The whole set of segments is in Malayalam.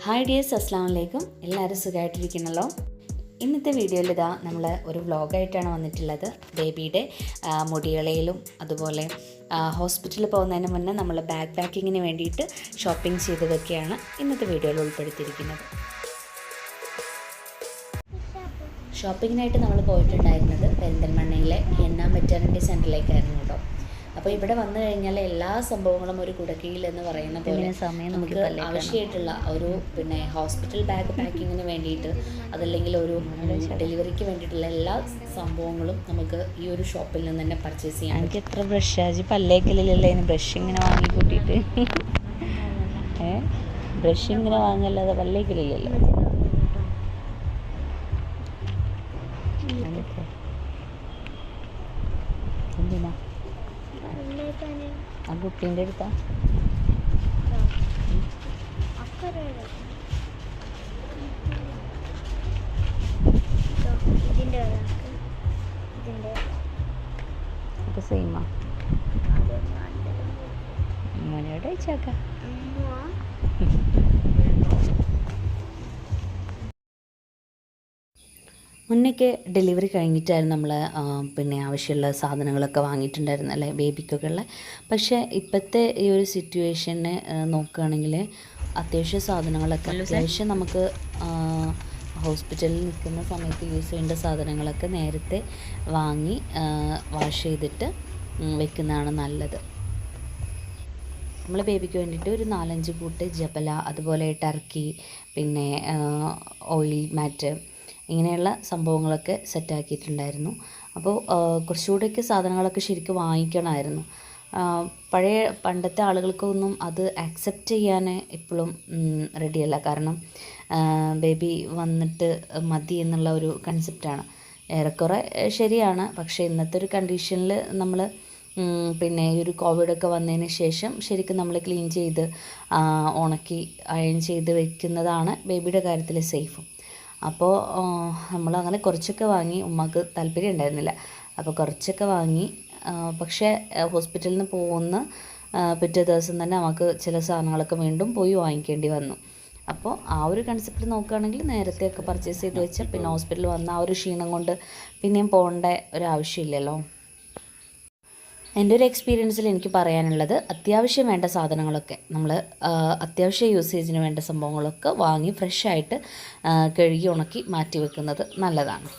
ഹായ് ഡിയേഴ്സ്, അസ്സാം വലൈക്കും. എല്ലാവരും സുഖമായിട്ടിരിക്കണല്ലോ. ഇന്നത്തെ വീഡിയോയിൽ ഇതാ നമ്മൾ ഒരു വ്ളോഗായിട്ടാണ് വന്നിട്ടുള്ളത്. ബേബിയുടെ മുടികളയിലും അതുപോലെ ഹോസ്പിറ്റലിൽ പോകുന്നതിന് മുന്നേ നമ്മൾ ബാഗ് പാക്കിങ്ങിന് വേണ്ടിയിട്ട് ഷോപ്പിംഗ് ചെയ്തതൊക്കെയാണ് ഇന്നത്തെ വീഡിയോയിൽ ഉൾപ്പെടുത്തിയിരിക്കുന്നത്. ഷോപ്പിങ്ങിനായിട്ട് നമ്മൾ പോയിട്ടുണ്ടായിരുന്നത് പെരിന്തൽമണ്ണയിലെ മെറ്റർണിറ്റി സെൻറ്ററിലേക്കായിരുന്നു കേട്ടോ. അപ്പോൾ ഇവിടെ വന്നു കഴിഞ്ഞാൽ എല്ലാ സംഭവങ്ങളും ഒരു കുടക്കീഴിൽ എന്ന് പറയുന്ന പോലെ നമുക്ക് ആവശ്യമായിട്ടുള്ള ഒരു ഹോസ്പിറ്റൽ ബാഗ് പാക്കിങ്ങിന് വേണ്ടിയിട്ട് അതല്ലെങ്കിൽ ഒരു ഡെലിവറിക്ക് വേണ്ടിയിട്ടുള്ള എല്ലാ സംഭവങ്ങളും നമുക്ക് ഈ ഒരു ഷോപ്പിൽ നിന്ന് തന്നെ പർച്ചേസ് ചെയ്യാം. എനിക്ക് എത്ര ബ്രഷ് പല്ലേക്കലില്ലല്ലോ, അതിന് ബ്രഷ് ഇങ്ങനെ വാങ്ങി കൂട്ടിയിട്ട് ബ്രഷ് ഇങ്ങനെ വാങ്ങല്ലാതെ പല്ലേക്കലില്ലല്ലോ. എന്തിനാ ആ കുട്ടീൻ്റെ അടുത്താ സെയിമാ മോനോട് അയച്ചാക്കാം. മുന്നൊക്കെ ഡെലിവറി കഴിഞ്ഞിട്ടായിരുന്നു നമ്മൾ ആവശ്യമുള്ള സാധനങ്ങളൊക്കെ വാങ്ങിയിട്ടുണ്ടായിരുന്നു അല്ലേ, ബേബിക്കൊക്കെ ഉള്ള. പക്ഷേ ഇപ്പോഴത്തെ ഈ ഒരു സിറ്റുവേഷന് നോക്കുകയാണെങ്കിൽ അത്യാവശ്യ സാധനങ്ങളൊക്കെ അത്യാവശ്യം നമുക്ക് ഹോസ്പിറ്റലിൽ നിൽക്കുന്ന സമയത്ത് യൂസ് ചെയ്യേണ്ട സാധനങ്ങളൊക്കെ നേരത്തെ വാങ്ങി വാഷ് ചെയ്തിട്ട് വെക്കുന്നതാണ് നല്ലത്. നമ്മൾ ബേബിക്ക് വേണ്ടിയിട്ട് ഒരു 4-5 കൂട്ട് ജബല, അതുപോലെ ടർക്കി, പിന്നെ ഓയിൽ മാറ്റ്, ഇങ്ങനെയുള്ള സംഭവങ്ങളൊക്കെ സെറ്റാക്കിയിട്ടുണ്ടായിരുന്നു. അപ്പോൾ കുറച്ചുകൂടെയൊക്കെ സാധനങ്ങളൊക്കെ ശരിക്കും വാങ്ങിക്കണമായിരുന്നു. പണ്ടത്തെ ആളുകൾക്കൊന്നും അത് ആക്സെപ്റ്റ് ചെയ്യാൻ ഇപ്പോഴും റെഡിയല്ല. കാരണം ബേബി വന്നിട്ട് മതി എന്നുള്ള ഒരു കൺസെപ്റ്റാണ്. ഏറെക്കുറെ ശരിയാണ്. പക്ഷേ ഇന്നത്തെ ഒരു കണ്ടീഷനിൽ നമ്മൾ ഈ ഒരു കോവിഡൊക്കെ വന്നതിന് ശേഷം ശരിക്കും നമ്മൾ ക്ലീൻ ചെയ്ത് ഉണക്കി അയൺ ചെയ്ത് വെക്കുന്നതാണ് ബേബിയുടെ കാര്യത്തിൽ സേഫും. അപ്പോൾ നമ്മളങ്ങനെ കുറച്ചൊക്കെ വാങ്ങി. ഉമ്മക്ക് താല്പര്യം ഉണ്ടായിരുന്നില്ല, അപ്പോൾ കുറച്ചൊക്കെ വാങ്ങി. പക്ഷേ ഹോസ്പിറ്റലിൽ നിന്ന് പോകുന്ന പിറ്റേ ദിവസം തന്നെ നമുക്ക് ചില സാധനങ്ങളൊക്കെ വീണ്ടും പോയി വാങ്ങിക്കേണ്ടി വന്നു. അപ്പോൾ ആ ഒരു കൺസെപ്റ്റ് നോക്കുകയാണെങ്കിൽ നേരത്തെയൊക്കെ പർച്ചേസ് ചെയ്ത് വെച്ചാൽ പിന്നെ ഹോസ്പിറ്റലിൽ വന്ന ആ ഒരു ക്ഷീണം കൊണ്ട് പിന്നെയും പോകേണ്ട ഒരാവശ്യമില്ലല്ലോ. എൻ്റെ ഒരു എക്സ്പീരിയൻസിൽ എനിക്ക് പറയാനുള്ളത്, അത്യാവശ്യം വേണ്ട സാധനങ്ങളൊക്കെ നമ്മൾ അത്യാവശ്യ യൂസേജിന് വേണ്ട സംഭവങ്ങളൊക്കെ വാങ്ങി ഫ്രഷായിട്ട് കഴുകി ഉണക്കി മാറ്റി വെക്കുന്നത് നല്ലതാണ്.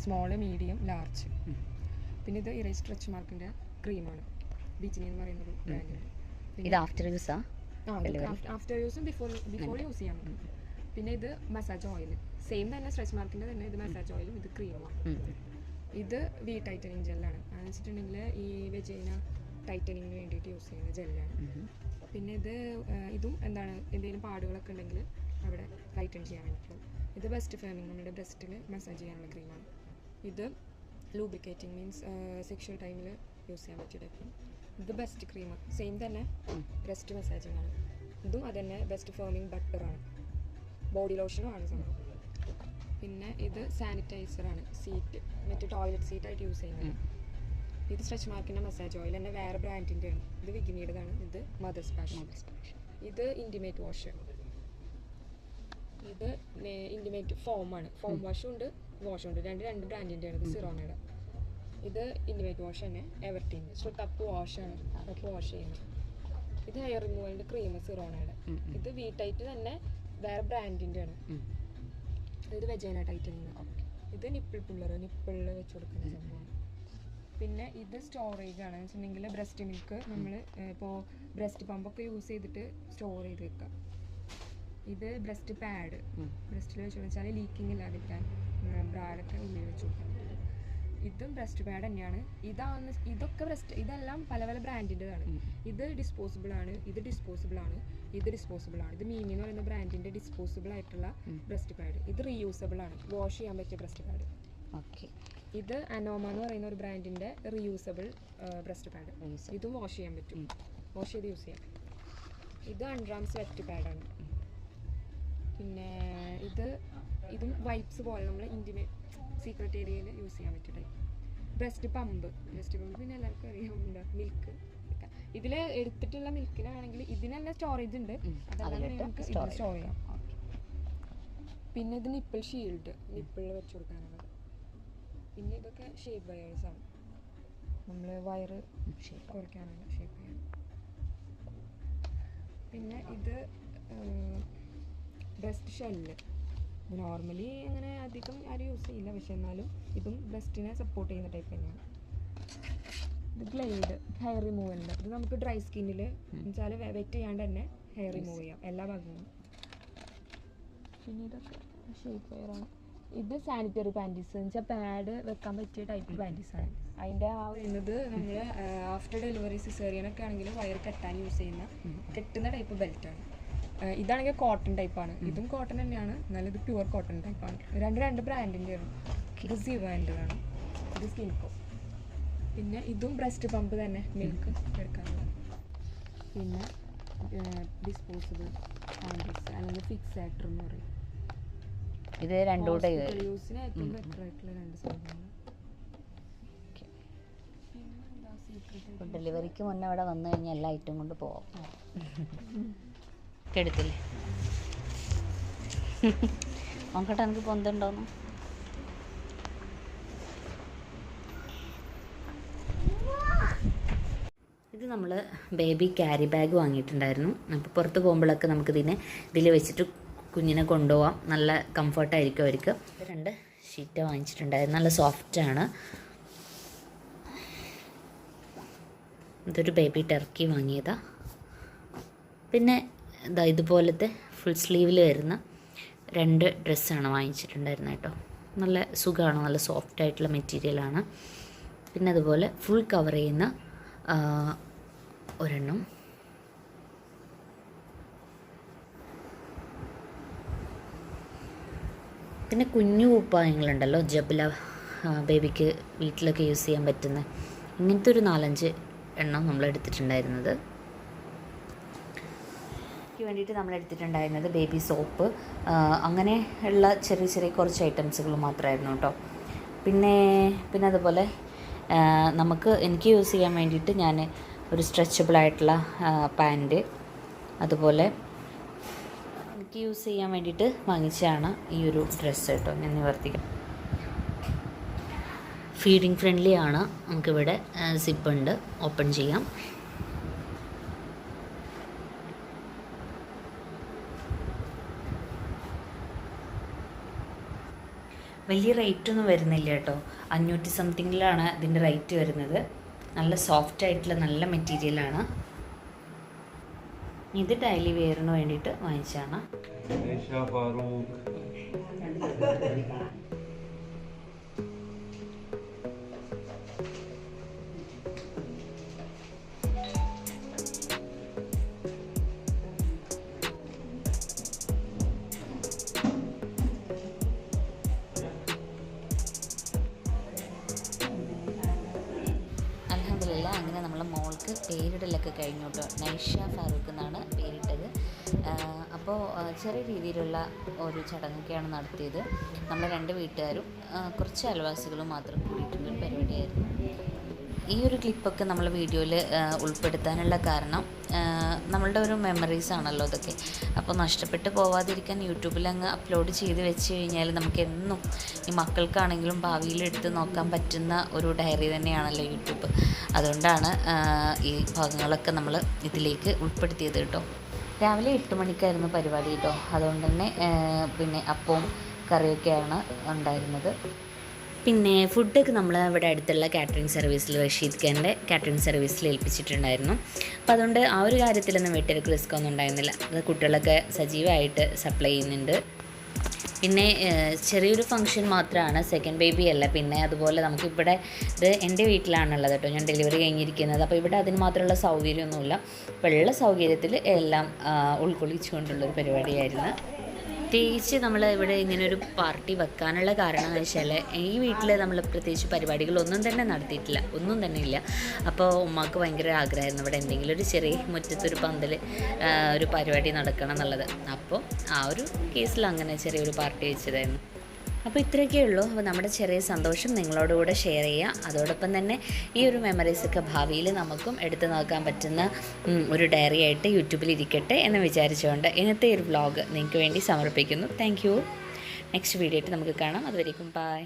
Small, medium, large. പിന്നെ ഇത് ഇറേസ് സ്ട്രെച്ച് മാർക്കിൻ്റെ ക്രീമാണ്, ബീച്ചിനി എന്ന് പറയുന്നൊരു ബ്രാൻഡ്. ഇത് ആഫ്റ്റർ യൂസാ? ആഫ്റ്റർ യൂസും ബിഫോർ യൂസ് ചെയ്യാൻ പറ്റും. പിന്നെ ഇത് മസാജ് ഓയിൽ, സെയിം തന്നെ സ്ട്രെച്ച് മാർക്കിൻ്റെ തന്നെ. ഇത് മസാജ് ഓയിലും ഇത് ക്രീമാണ്. ഇത് ടൈറ്റനിങ് ജെല്ലാണ്. അതെന്ന് വെച്ചിട്ടുണ്ടെങ്കിൽ ഈ വെജൈന ടൈറ്റനിങ്ങിന് വേണ്ടിയിട്ട് യൂസ് ചെയ്യുന്ന ജെല്ലാണ്. പിന്നെ ഇതും എന്താണ് എന്തെങ്കിലും പാടുകളൊക്കെ ഉണ്ടെങ്കിൽ അവിടെ ടൈറ്റൻ ചെയ്യാൻ വേണ്ടിയിട്ടുള്ളത്. ഇത് ബ്രസ്റ്റ് ഫേമിങ്, നമ്മുടെ ബ്രസ്റ്റിൽ മസാജ് ചെയ്യാനുള്ള ക്രീമാണ്. ഇത് ലൂബ്രിക്കേറ്റിംഗ് മീൻസ് സെക്ഷൽ ടൈമിൽ യൂസ് ചെയ്യാൻ പറ്റിയ ടൈപ്പ്. ഇത് ബെസ്റ്റ് ക്രീം, സെയിം തന്നെ ബ്രസ്റ്റ് മസാജിങ് ആണ്. ഇതും അതന്നെ ബെസ്റ്റ് ഫേമിങ് ബട്ടറാണ്, ബോഡി ലോഷനും ആണ് സംഭവം. പിന്നെ ഇത് സാനിറ്റൈസറാണ്, സീറ്റ് മറ്റേ ടോയ്ലറ്റ് സീറ്റായിട്ട് യൂസ് ചെയ്യുന്നത്. ഇത് സ്ട്രെച്ച് മാർക്കിൻ്റെ മസാജ് ഓയിൽ തന്നെ വേറെ ബ്രാൻഡിൻ്റെ ആണ്. ഇത് വിഗ്നീഡാണ്. ഇത് മദേഴ്സ് പാഷൻ. ഇത് ഇൻറ്റിമേറ്റ് വാഷ്. ഇത് ഇൻറ്റിമേറ്റ് ഫോമാണ്. ഫോം വാഷും ഉണ്ട്, വാഷും ഉണ്ട്. രണ്ട് ബ്രാൻഡിൻ്റെ ആണ്. ഇത് സിറോണയുടെ. ഇത് ഇൻറ്റിമേറ്റ് വാഷ് തന്നെ, എവർട്ടീൻ്റെ. സോ കപ്പ് വാഷാണ്, കപ്പ് വാഷ് ചെയ്യുന്നത്. ഇത് ഹെയർ റിമൂവലിൻ്റെ ക്രീം സിറോണയുടെ. ഇത് ടൈറ്റ് തന്നെ വേറെ ബ്രാൻഡിൻ്റെ ആണ്. ഇത് വെജൈന ടൈറ്റനിങ്. ഇത് നിപ്പിൾ പുള്ളർ, നിപ്പിളിൽ വെച്ച് കൊടുക്കുന്ന സംഭവമാണ്. പിന്നെ ഇത് സ്റ്റോറേജ് ആണ്. എന്ന് വെച്ചിട്ടുണ്ടെങ്കിൽ ബ്രസ്റ്റ് മിൽക്ക് നമ്മൾ ഇപ്പോൾ ബ്രസ്റ്റ് പമ്പൊക്കെ യൂസ് ചെയ്തിട്ട് സ്റ്റോർ ചെയ്ത് വെക്കാം. ഇത് ബ്രസ്റ്റ് പാഡ്, ബ്രസ്റ്റിൽ വെച്ച് കൊടുത്താൽ ലീക്കിങ് ഇല്ലാതിരിക്കാൻ ബ്രാഡൊക്കെ ഉള്ളിൽ വെച്ച് കൊടുക്കാൻ പറ്റും. ഇതും ബ്രസ്റ്റ് പാഡ് തന്നെയാണ്. ഇതൊക്കെ ഇതെല്ലാം പല പല ബ്രാൻഡിൻ്റെതാണ്. ഇത് ഡിസ്പോസിബിൾ ആണ്, ഇത് ഡിസ്പോസിബിൾ ആണ്, ഇത് ഡിസ്പോസിബിൾ ആണ്. ഇത് മീമി എന്ന് പറയുന്ന ബ്രാൻഡിൻ്റെ ഡിസ്പോസിബിൾ ആയിട്ടുള്ള ബ്രസ്റ്റ് പാഡ്. ഇത് റീയൂസബിൾ ആണ്, വാഷ് ചെയ്യാൻ പറ്റിയ ബ്രസ്റ്റ് പാഡ്. ഓക്കെ. ഇത് അനോമ എന്ന് പറയുന്ന ഒരു ബ്രാൻഡിൻ്റെ റീയൂസബിൾ ബ്രസ്റ്റ് പാഡ്. ഇതും വാഷ് ചെയ്യാൻ പറ്റും, വാഷ് ചെയ്ത് യൂസ് ചെയ്യാം. ഇത് അൺറാം സ്വെറ്റ് പാഡാണ്. പിന്നെ ഇതും വൈപ്സ് പോലെ നമ്മൾ ഇൻറ്റിമേറ്റ് സീക്രട്ട് ഏരിയയിൽ യൂസ് ചെയ്യാൻ പറ്റിയ ടൈപ്പ്. ബ്രസ്റ്റ് പമ്പ് പിന്നെ എല്ലാവർക്കും അറിയാം, എന്താ മിൽക്ക്. ഇതിൽ എടുത്തിട്ടുള്ള മിൽക്കിനാണെങ്കിൽ ഇതിന് തന്നെ സ്റ്റോറേജ് ഉണ്ട്, അതല്ലാതെ നമുക്ക് ഇത് സ്റ്റോർ ചെയ്യാം. പിന്നെ ഇത് നിപ്പിൾ ഷീൽഡ്, നിപ്പിളിൽ വെച്ച് കൊടുക്കാനുള്ളത്. പിന്നെ ഇതൊക്കെ ഷേപ്പ് വയേഴ്സ് ആണ്, നമ്മൾ വയറ് കുറയ്ക്കാനുള്ള ഷേപ്പ് ചെയ്യാൻ. പിന്നെ ഇത് ബ്രസ്റ്റ് ഷെല്ല്. നോർമലി അങ്ങനെ അധികം ആരും യൂസ് ചെയ്യില്ല, പക്ഷെ എന്നാലും ഇതും ബ്രസ്റ്റിനെ സപ്പോർട്ട് ചെയ്യുന്ന ടൈപ്പ് തന്നെയാണ്. ഇത് ഗ്ലേഡ്, ഹെയർ റിമൂവലിൻ്റെ. ഇത് നമുക്ക് ഡ്രൈ സ്കിന്നിൽ എന്നുവെച്ചാൽ വെറ്റ് ചെയ്യാണ്ട് തന്നെ ഹെയർ റിമൂവ് ചെയ്യാം എല്ലാ ഭാഗങ്ങളും. പിന്നെ ഇതൊക്കെ ഷേപ്പ് വയറാണ്. ഇത് സാനിറ്ററി പാൻറ്റീസ് എന്ന് വെച്ചാൽ പാഡ് വെക്കാൻ പറ്റിയ ടൈപ്പ് പാൻറ്റീസാണ്. അതിൻ്റെ പറയുന്നത് നമ്മൾ ആഫ്റ്റർ ഡെലിവറി സിസേറിയനൊക്കെ ആണെങ്കിൽ വയർ കെട്ടാൻ യൂസ് ചെയ്യുന്ന കെട്ടുന്ന ടൈപ്പ് ബെൽറ്റാണ്. ഇതാണെങ്കിൽ കോട്ടൺ ടൈപ്പാണ്. ഇതും കോട്ടൺ തന്നെയാണ്, എന്നാലും ഇത് പ്യുവർ കോട്ടൺ ടൈപ്പാണ്. രണ്ട് ബ്രാൻഡിൻ്റെ ആണ്. ഇത് സിവാൻ്റെതാണ്, ഇത് സ്കിൻകോ. പിന്നെ ഇതും ബ്രസ്റ്റ് പമ്പ് തന്നെ, മിൽക്ക് എടുക്കാനുള്ള. പിന്നെ ഡിസ്പോസിബിൾ പാൻറ്റീസ് അല്ലെങ്കിൽ ഫിക്സാക്ടർ എന്ന് പറയും. ഇത് രണ്ടുകൂടെ യൂസിന് ഏറ്റവും ബെറ്റർ ആയിട്ടുള്ള രണ്ട് സാധനങ്ങൾ. ഡെലിവറിക്ക് മുന്നേ അവിടെ വന്നു കഴിഞ്ഞാൽ എല്ലാ ഐറ്റം കൊണ്ട് പോവാം. എടുത്തില്ലേ നോക്കട്ടെ എനിക്ക് പൊന്തുണ്ടോന്ന്. ഇത് നമ്മൾ ബേബി ക്യാരി ബാഗ് വാങ്ങിയിട്ടുണ്ടായിരുന്നു. അപ്പോൾ പുറത്ത് പോകുമ്പോഴൊക്കെ ഇതിൽ വെച്ചിട്ട് കുഞ്ഞിനെ കൊണ്ടുപോകാം, നല്ല കംഫർട്ടായിരിക്കും അവർക്ക്. 2 ഷീറ്റ് വാങ്ങിച്ചിട്ടുണ്ടായിരുന്നു, നല്ല സോഫ്റ്റാണ്. ഇതൊരു ബേബി ടർക്കി വാങ്ങിയതാണ്. പിന്നെ ഇതുപോലത്തെ ഫുൾ സ്ലീവിൽ വരുന്ന 2 ഡ്രസ്സാണ് വാങ്ങിച്ചിട്ടുണ്ടായിരുന്നത് കേട്ടോ. നല്ല സുഖമാണ്, നല്ല സോഫ്റ്റ് ആയിട്ടുള്ള മെറ്റീരിയലാണ്. പിന്നെ അതുപോലെ ഫുൾ കവർ ചെയ്യുന്ന ഒരെണ്ണം. പിന്നെ കുഞ്ഞു കുപ്പായങ്ങളുണ്ടല്ലോ, ജബ്ല ബേബിക്ക് വീട്ടിലൊക്കെ യൂസ് ചെയ്യാൻ പറ്റുന്ന ഇങ്ങനത്തെ ഒരു 4-5 എണ്ണം നമ്മൾ എടുത്തിട്ടുണ്ടായിരുന്നത്. വേണ്ടിയിട്ട് നമ്മൾ എടുത്തിട്ടുണ്ടായിരുന്നത് ബേബി സോപ്പ്, അങ്ങനെ ഉള്ള ചെറിയ കുറച്ച് ഐറ്റംസുകൾ മാത്രമായിരുന്നു കേട്ടോ. പിന്നെ അതുപോലെ എനിക്ക് യൂസ് ചെയ്യാൻ വേണ്ടിയിട്ട് ഞാൻ ഒരു സ്ട്രെച്ചബിളായിട്ടുള്ള പാൻറ്റ്, അതുപോലെ എനിക്ക് യൂസ് ചെയ്യാൻ വേണ്ടിയിട്ട് വാങ്ങിച്ചതാണ് ഈ ഒരു ഡ്രസ്സ് കേട്ടോ. ഞാൻ നിവർത്തിക്കാം. ഫീഡിങ് ഫ്രണ്ട്ലി ആണ്, നമുക്കിവിടെ സിപ്പുണ്ട്, ഓപ്പൺ ചെയ്യാം. വലിയ റേറ്റൊന്നും വരുന്നില്ല കേട്ടോ, 500 സംതിങ്ങിലാണ് ഇതിൻ്റെ റേറ്റ് വരുന്നത്. നല്ല സോഫ്റ്റ് ആയിട്ടുള്ള നല്ല മെറ്റീരിയലാണ്. ഇത് ഡെയിലി വെയറിന് വേണ്ടിയിട്ട് വാങ്ങിച്ചതാണ്. Nysha, Farooq. പേരിടലൊക്കെ കഴിഞ്ഞു കേട്ടോ. നൈഷ ഫാറൂഖ് എന്നാണ് പേരിട്ടത്. അപ്പോൾ ചെറിയ രീതിയിലുള്ള ഒരു ചടങ്ങൊക്കെയാണ് നടത്തിയത്. നമ്മൾ 2 വീട്ടുകാരും കുറച്ച് അയൽവാസികളും മാത്രം കൂടിയിട്ടുള്ളൊരു പരിപാടിയായിരുന്നു. ഈ ഒരു ക്ലിപ്പൊക്കെ നമ്മൾ വീഡിയോയിൽ ഉൾപ്പെടുത്താനുള്ള കാരണം നമ്മളുടെ ഒരു മെമ്മറീസ് ആണല്ലോ ഇതൊക്കെ. അപ്പോൾ നഷ്ടപ്പെട്ട് പോവാതിരിക്കാൻ യൂട്യൂബിൽ അങ്ങ് അപ്ലോഡ് ചെയ്ത് വെച്ച് കഴിഞ്ഞാൽ നമുക്ക് എന്നും ഈ മക്കൾക്കാണെങ്കിലും ഭാവിയിൽ എടുത്ത് നോക്കാൻ പറ്റുന്ന ഒരു ഡയറി തന്നെയാണല്ലോ യൂട്യൂബ്. അതുകൊണ്ടാണ് ഈ ഭാഗങ്ങളൊക്കെ നമ്മൾ ഇതിലേക്ക് ഉൾപ്പെടുത്തിയത് കേട്ടോ. രാവിലെ 8 മണിക്കായിരുന്നു പരിപാടി കേട്ടോ. അതുകൊണ്ട് തന്നെ പിന്നെ അപ്പവും കറിയൊക്കെയാണ് ഉണ്ടായിരുന്നത്. പിന്നെ ഫുഡൊക്കെ നമ്മൾ ഇവിടെ അടുത്തുള്ള കാറ്ററിംഗ് സർവീസിൽ റഷീദ് ഖാൻ്റെ കാറ്ററിംഗ് സർവീസിൽ ഏൽപ്പിച്ചിട്ടുണ്ടായിരുന്നു. അപ്പോൾ അതുകൊണ്ട് ആ ഒരു കാര്യത്തിലൊന്നും വീട്ടിലേക്ക് റിസ്ക് ഒന്നും ഉണ്ടായിരുന്നില്ല. അത് കുട്ടികളൊക്കെ സജീവമായിട്ട് സപ്ലൈ ചെയ്യുന്നുണ്ട്. പിന്നെ ചെറിയൊരു ഫംഗ്ഷൻ മാത്രമാണ്, സെക്കൻഡ് ബേബി അല്ല. പിന്നെ അതുപോലെ നമുക്കിവിടെ ഇത് എൻ്റെ വീട്ടിലാണുള്ളത് കേട്ടോ, ഞാൻ ഡെലിവറി കഴിഞ്ഞിരിക്കുന്നത്. അപ്പോൾ ഇവിടെ അതിന് മാത്രമുള്ള സൗകര്യമൊന്നുമില്ല. വെള്ള സൗകര്യത്തിൽ എല്ലാം ഉൾക്കൊള്ളിച്ചുകൊണ്ടുള്ളൊരു പരിപാടിയായിരുന്നു. പ്രത്യേകിച്ച് നമ്മൾ ഇവിടെ ഇങ്ങനൊരു പാർട്ടി വെക്കാനുള്ള കാരണം എന്ന് വെച്ചാൽ ഈ വീട്ടിൽ നമ്മൾ പ്രത്യേകിച്ച് പരിപാടികളൊന്നും തന്നെ നടത്തിയിട്ടില്ല, ഒന്നും തന്നെ ഇല്ല. അപ്പോൾ ഉമ്മാക്ക് ഭയങ്കര ആഗ്രഹമായിരുന്നു ഇവിടെ എന്തെങ്കിലും ഒരു ചെറിയ മുറ്റത്തൊരു പന്തൽ ഒരു പരിപാടി നടക്കണം എന്നുള്ളത്. അപ്പോൾ ആ ഒരു കേസിൽ അങ്ങനെ ചെറിയൊരു പാർട്ടി വെച്ചതായിരുന്നു. അപ്പോൾ ഇത്രയൊക്കെ ഉള്ളൂ. അപ്പോൾ നമ്മുടെ ചെറിയ സന്തോഷം നിങ്ങളോടുകൂടെ ഷെയർ ചെയ്യുക. അതോടൊപ്പം തന്നെ ഈ ഒരു മെമ്മറീസൊക്കെ ഭാവിയിൽ നമുക്കും എടുത്തു നോക്കാൻ പറ്റുന്ന ഒരു ഡയറി ആയിട്ട് യൂട്യൂബിൽ ഇരിക്കട്ടെ എന്ന് വിചാരിച്ചുകൊണ്ട് ഇന്നത്തെ ഒരു വ്ളോഗ് നിങ്ങൾക്ക് വേണ്ടി സമർപ്പിക്കുന്നു. Thank you. നെക്സ്റ്റ് വീഡിയോ ആയിട്ട് നമുക്ക് കാണാം. അതുവരേക്കും ബൈ.